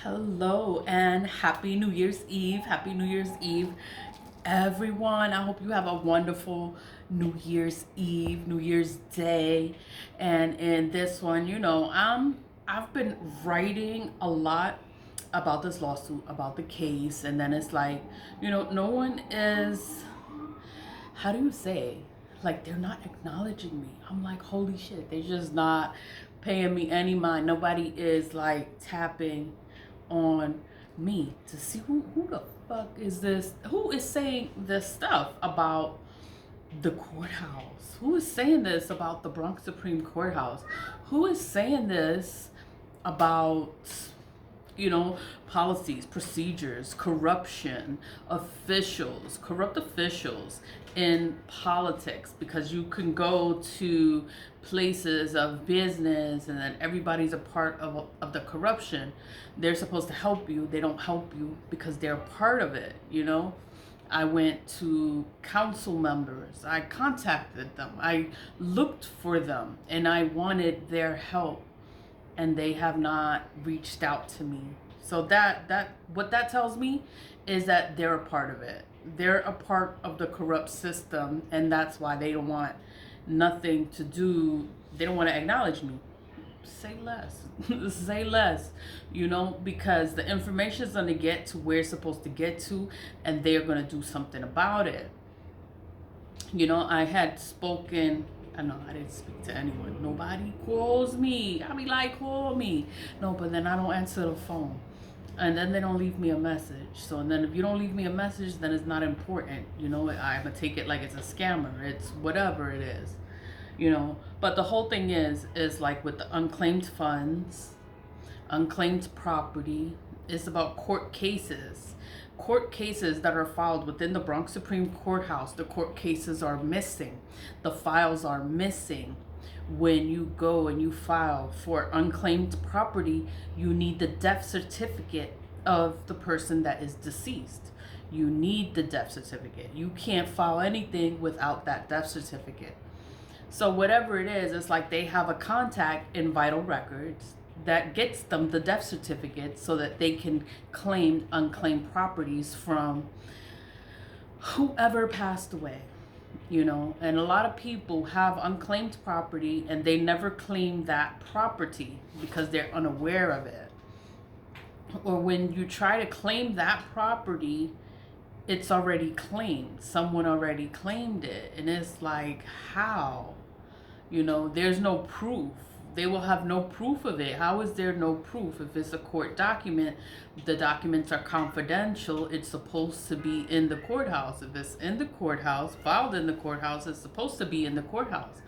Hello and happy New Year's Eve. Happy New Year's Eve, everyone. I hope you have a wonderful New Year's Eve, New Year's Day. And in this one, I've been writing a lot about this lawsuit, about the case, and then it's like, no one is, how do you say, like, they're not acknowledging me. I'm like, holy shit, they're just not paying me any mind. Nobody is like tapping on me to see who the fuck is this, who is saying this stuff about the courthouse, who is saying this about the Bronx Supreme Courthouse, who is saying this about policies, procedures, corruption, corrupt officials in politics, because you can go to places of business and then everybody's a part of the corruption. They're supposed to help you. They don't help you because they're a part of it. I went to council members. I contacted them. I looked for them and I wanted their help, and they have not reached out to me. So that what that tells me is that they're a part of it. They're a part of the corrupt system, and that's why they don't want nothing to do. They don't want to acknowledge me. Say less. Say less, because the information is going to get to where it's supposed to get to, and they're going to do something about it. I had spoken. I know I didn't speak to anyone. Nobody calls me. I be like, call me. No, but then I don't answer the phone. And then they don't leave me a message. So, and then if you don't leave me a message, then it's not important. I'm going to take it like it's a scammer. It's whatever it is. But the whole thing is like with the unclaimed funds, unclaimed property, it's about court cases. Court cases that are filed within the Bronx Supreme Courthouse. The court cases are missing. The files are missing. When you go and you file for unclaimed property, you need the death certificate of the person that is deceased. You need the death certificate. You can't file anything without that death certificate. So whatever it is, it's like they have a contact in vital records that gets them the death certificate so that they can claim unclaimed properties from whoever passed away. And a lot of people have unclaimed property and they never claim that property because they're unaware of it. Or when you try to claim that property, it's already claimed. Someone already claimed it. And it's like, how? There's no proof. They will have no proof of it. How is there no proof? If it's a court document, the documents are confidential. It's supposed to be in the courthouse. If it's in the courthouse, filed in the courthouse, it's supposed to be in the courthouse.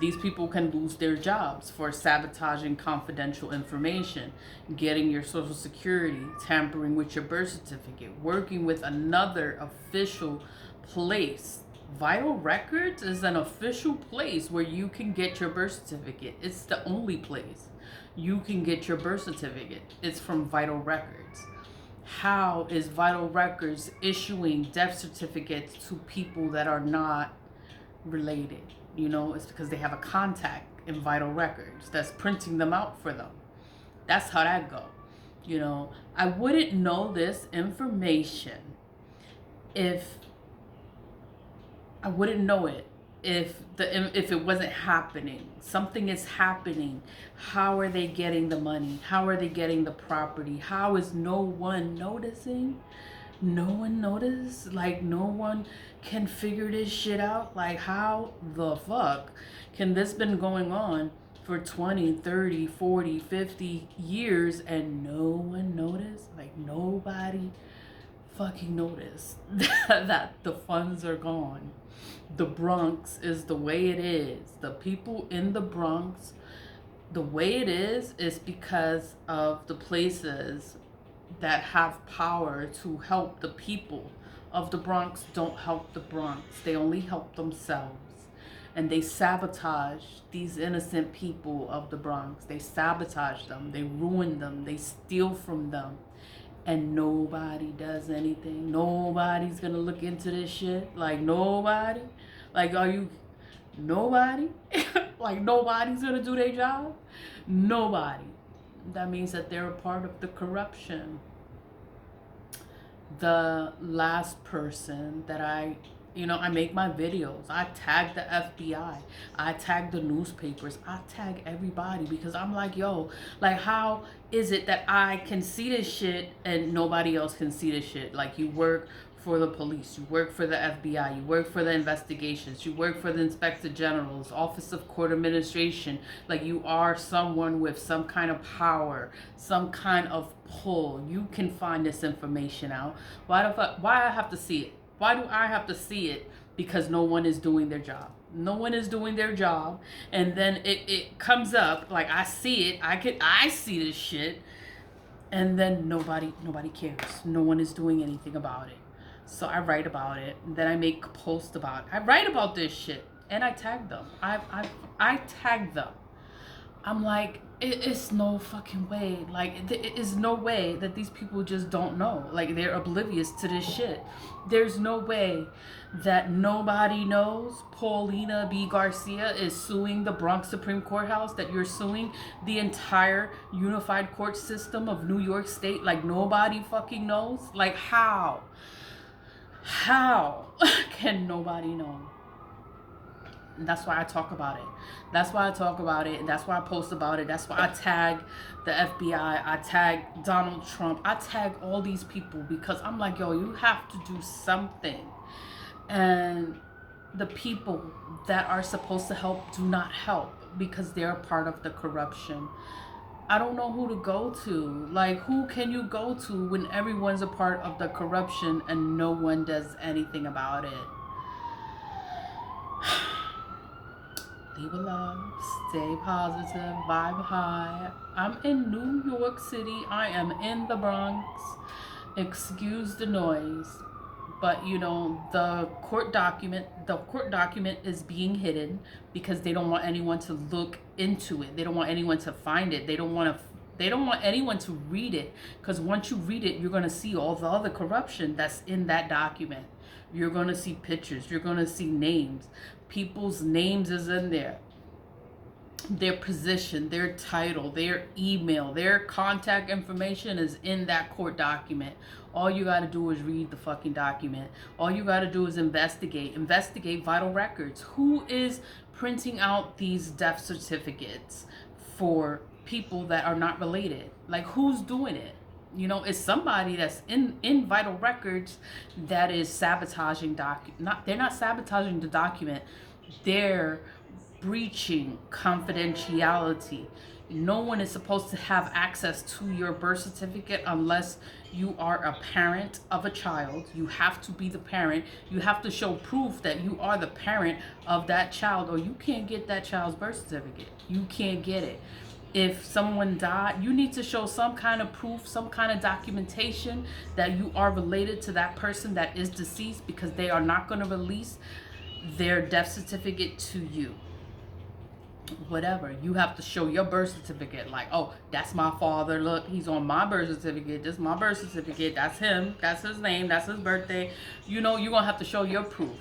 These people can lose their jobs for sabotaging confidential information, getting your social security, tampering with your birth certificate, working with another official place. Vital Records is an official place where you can get your birth certificate. It's the only place you can get your birth certificate. It's from Vital Records. How is Vital Records issuing death certificates to people that are not related? It's because they have a contact in Vital Records that's printing them out for them. That's how that go. I wouldn't know this information if I wouldn't know it if it wasn't happening. Something is happening. How are they getting the money? How are they getting the property? How is no one noticing? No one noticed? Like, no one can figure this shit out? Like, how the fuck can this been going on for 20, 30, 40, 50 years and no one noticed? Like, nobody fucking noticed that the funds are gone. The Bronx is the way it is. The people in the Bronx, the way it is because of the places that have power to help the people of the Bronx don't help the Bronx. They only help themselves. And they sabotage these innocent people of the Bronx. They sabotage them. They ruin them. They steal from them. And nobody does anything. Nobody's gonna look into this shit. Like, nobody. Like, are you nobody? Like, nobody's gonna do their job? Nobody. That means that they're a part of the corruption. The last person that I make my videos. I tag the FBI. I tag the newspapers. I tag everybody because I'm like, yo, like, how is it that I can see this shit and nobody else can see this shit? Like, you work for the police, you work for the FBI, you work for the investigations, you work for the Inspector General's Office of Court Administration. Like, you are someone with some kind of power, some kind of pull. You can find this information out. Why I have to see it? Why do I have to see it? Because no one is doing their job. No one is doing their job. And then it comes up, like, I see it. I see this shit. And then nobody cares. No one is doing anything about it. So I write about it. And then I make a post about it. I write about this shit. And I tag them. I tag them. I'm like, it's no fucking way. Like, it is no way that these people just don't know. Like, they're oblivious to this shit. There's no way that nobody knows Paulina B. Garcia is suing the Bronx Supreme Courthouse, that you're suing the entire unified court system of New York State. Like, nobody fucking knows. Like, how can nobody know? And that's why I talk about it. That's why I talk about it. And that's why I post about it. That's why I tag the FBI. I tag Donald Trump. I tag all these people because I'm like, yo, you have to do something. And the people that are supposed to help do not help because they're a part of the corruption. I don't know who to go to. Like, who can you go to when everyone's a part of the corruption and no one does anything about it? Leave a love, stay positive, vibe high. I'm in New York City. I am in the Bronx. Excuse the noise. But, the court document is being hidden because they don't want anyone to look into it. They don't want anyone to find it. They don't want anyone to read it, because once you read it, you're going to see all the other corruption that's in that document. You're going to see pictures. You're going to see names. People's names is in there. Their position, their title, their email, their contact information is in that court document. All you got to do is read the fucking document. All you got to do is investigate vital records. Who is printing out these death certificates for people that are not related? Like, who's doing it? It's somebody that's in vital records that is sabotaging they're not sabotaging the document. They're breaching confidentiality. No one is supposed to have access to your birth certificate unless you are a parent of a child. You have to be the parent. You have to show proof that you are the parent of that child, or you can't get that child's birth certificate. You can't get it. If someone died, you need to show some kind of proof, some kind of documentation that you are related to that person that is deceased, because they are not going to release their death certificate to you. Whatever. You have to show your birth certificate. Like, oh, that's my father. Look, he's on my birth certificate. This is my birth certificate. That's him. That's his name. That's his birthday. You're going to have to show your proof.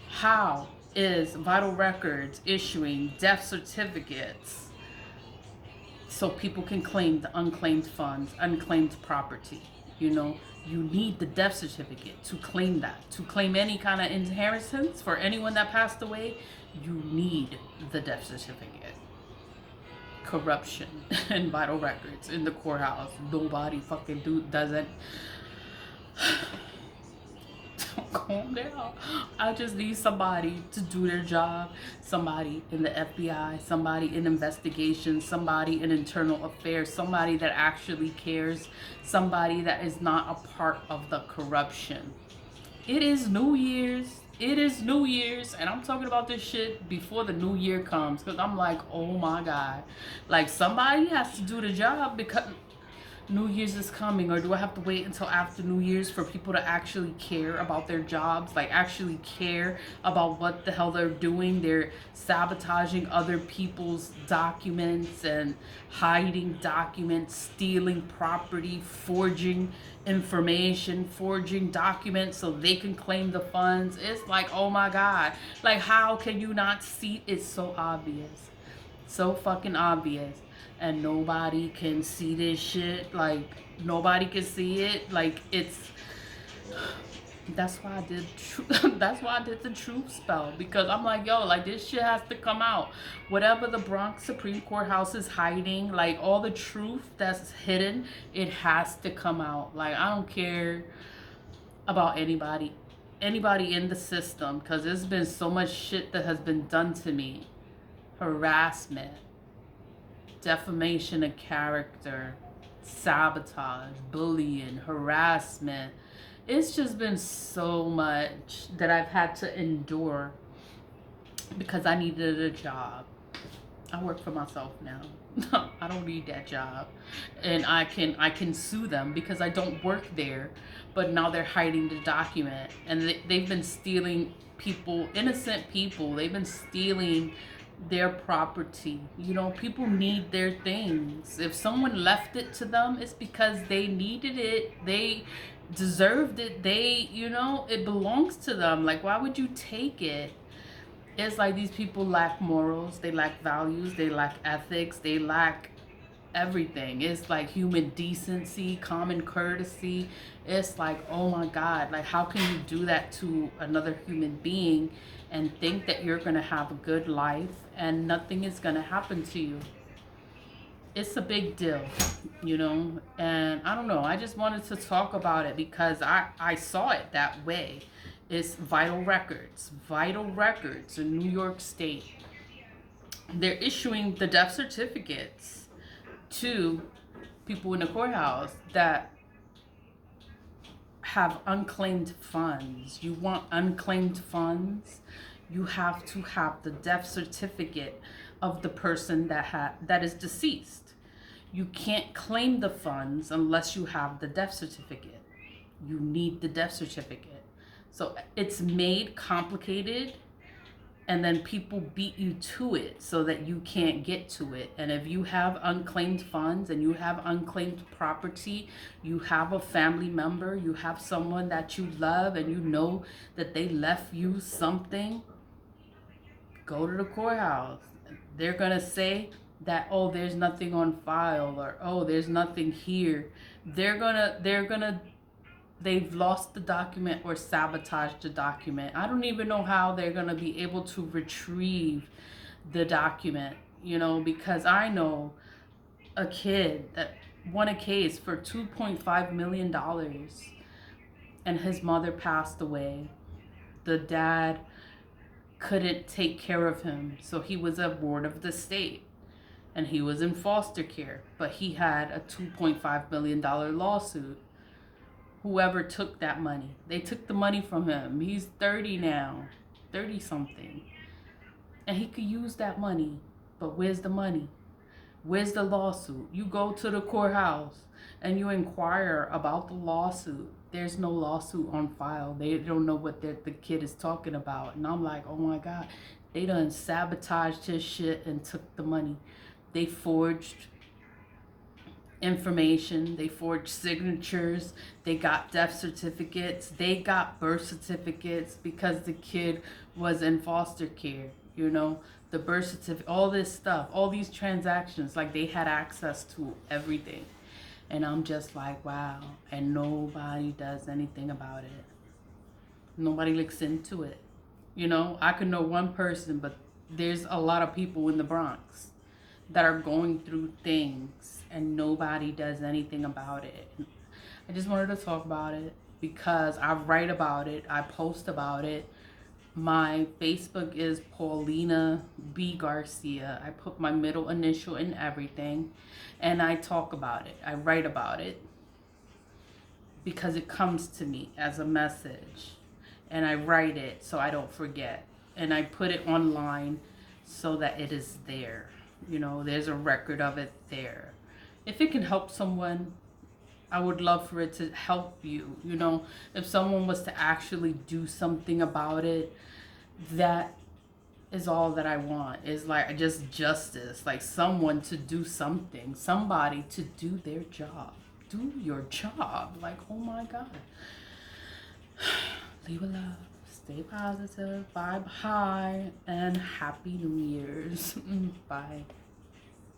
How is Vital Records issuing death certificates so people can claim the unclaimed funds, unclaimed property? You need the death certificate to claim that. To claim any kind of inheritance for anyone that passed away, you need the death certificate. Corruption and vital records in the courthouse. Nobody fucking does it. Calm down. I just need somebody to do their job. Somebody in the FBI, somebody in investigations, somebody in internal affairs, somebody that actually cares, somebody that is not a part of the corruption. It is New Year's. And I'm talking about this shit before the new year comes, because I'm like, oh my God. Like, somebody has to do the job because New Year's is coming. Or do I have to wait until after New Year's for people to actually care about their jobs? Like, actually care about what the hell they're doing? They're sabotaging other people's documents and hiding documents, stealing property, forging information, forging documents so they can claim the funds. It's like, oh my God. Like, how can you not see? It's so obvious. So fucking obvious. and nobody can see this shit. Like, nobody can see it. Like, it's... That's why I did that's why I did the truth spell, because I'm like, yo, like, this shit has to come out. Whatever the Bronx Supreme Court House is hiding, like, all the truth that's hidden, it has to come out. Like, I don't care about anybody in the system, because there's been so much shit that has been done to me. Harassment, defamation of character, sabotage, bullying, harassment. It's just been so much that I've had to endure because I needed a job. I work for myself now. I don't need that job. And I can sue them because I don't work there. But now they're hiding the document. And they've been stealing people, innocent people. They've been stealing their property. You know, people need their things. If someone left it to them, it's because they needed it. They deserved it. They, you know, it belongs to them. Like, why would you take it? It's like these people lack morals, they lack values, they lack ethics, they lack everything. It's like human decency, common courtesy. It's like, oh my God, like, how can you do that to another human being and think that you're gonna have a good life and nothing is gonna happen to you? It's a big deal, you know, and I don't know, I just wanted to talk about it because I saw it that way. It's Vital Records in New York State. They're issuing the death certificates to people in the courthouse that have unclaimed funds. You want unclaimed funds? You have to have the death certificate of the person that is deceased. You can't claim the funds unless you have the death certificate. You need the death certificate. So it's made complicated, and then people beat you to it so that you can't get to it. And if you have unclaimed funds and you have unclaimed property, you have a family member, you have someone that you love, and you know that they left you something, go to the courthouse. They're gonna say that, oh, there's nothing on file, or oh, there's nothing here. They've lost the document or sabotaged the document. I don't even know how they're gonna be able to retrieve the document, you know, because I know a kid that won a case for $2.5 million and his mother passed away. The dad couldn't take care of him, so he was a ward of the state and he was in foster care, but he had a $2.5 million lawsuit. Whoever took that money, they took the money from him. He's 30 now, 30 something, and he could use that money. But where's the money? Where's the lawsuit? You go to the courthouse and you inquire about the lawsuit. There's no lawsuit on file. They don't know what the kid is talking about. And I'm like, oh my God, they done sabotaged his shit and took the money. They forged information, they forged signatures, they got death certificates, they got birth certificates because the kid was in foster care, you know, the birth certificate, all this stuff, all these transactions, like, they had access to everything. And I'm just like, wow, and nobody does anything about it. Nobody looks into it. You know, I could know one person, but there's a lot of people in the Bronx that are going through things and nobody does anything about it. I just wanted to talk about it because I write about it, I post about it. My Facebook is Paulina B. Garcia. I put my middle initial in everything and I talk about it. I write about it because it comes to me as a message, and I write it so I don't forget, and I put it online so that it is there. You know, there's a record of it there. If it can help someone, I would love for it to help you. You know, if someone was to actually do something about it, that is all that I want. Is like just justice, like someone to do something, somebody to do their job. Do your job. Like, oh my God. Leave a love. Stay positive, vibe high, and happy New Year's. Bye.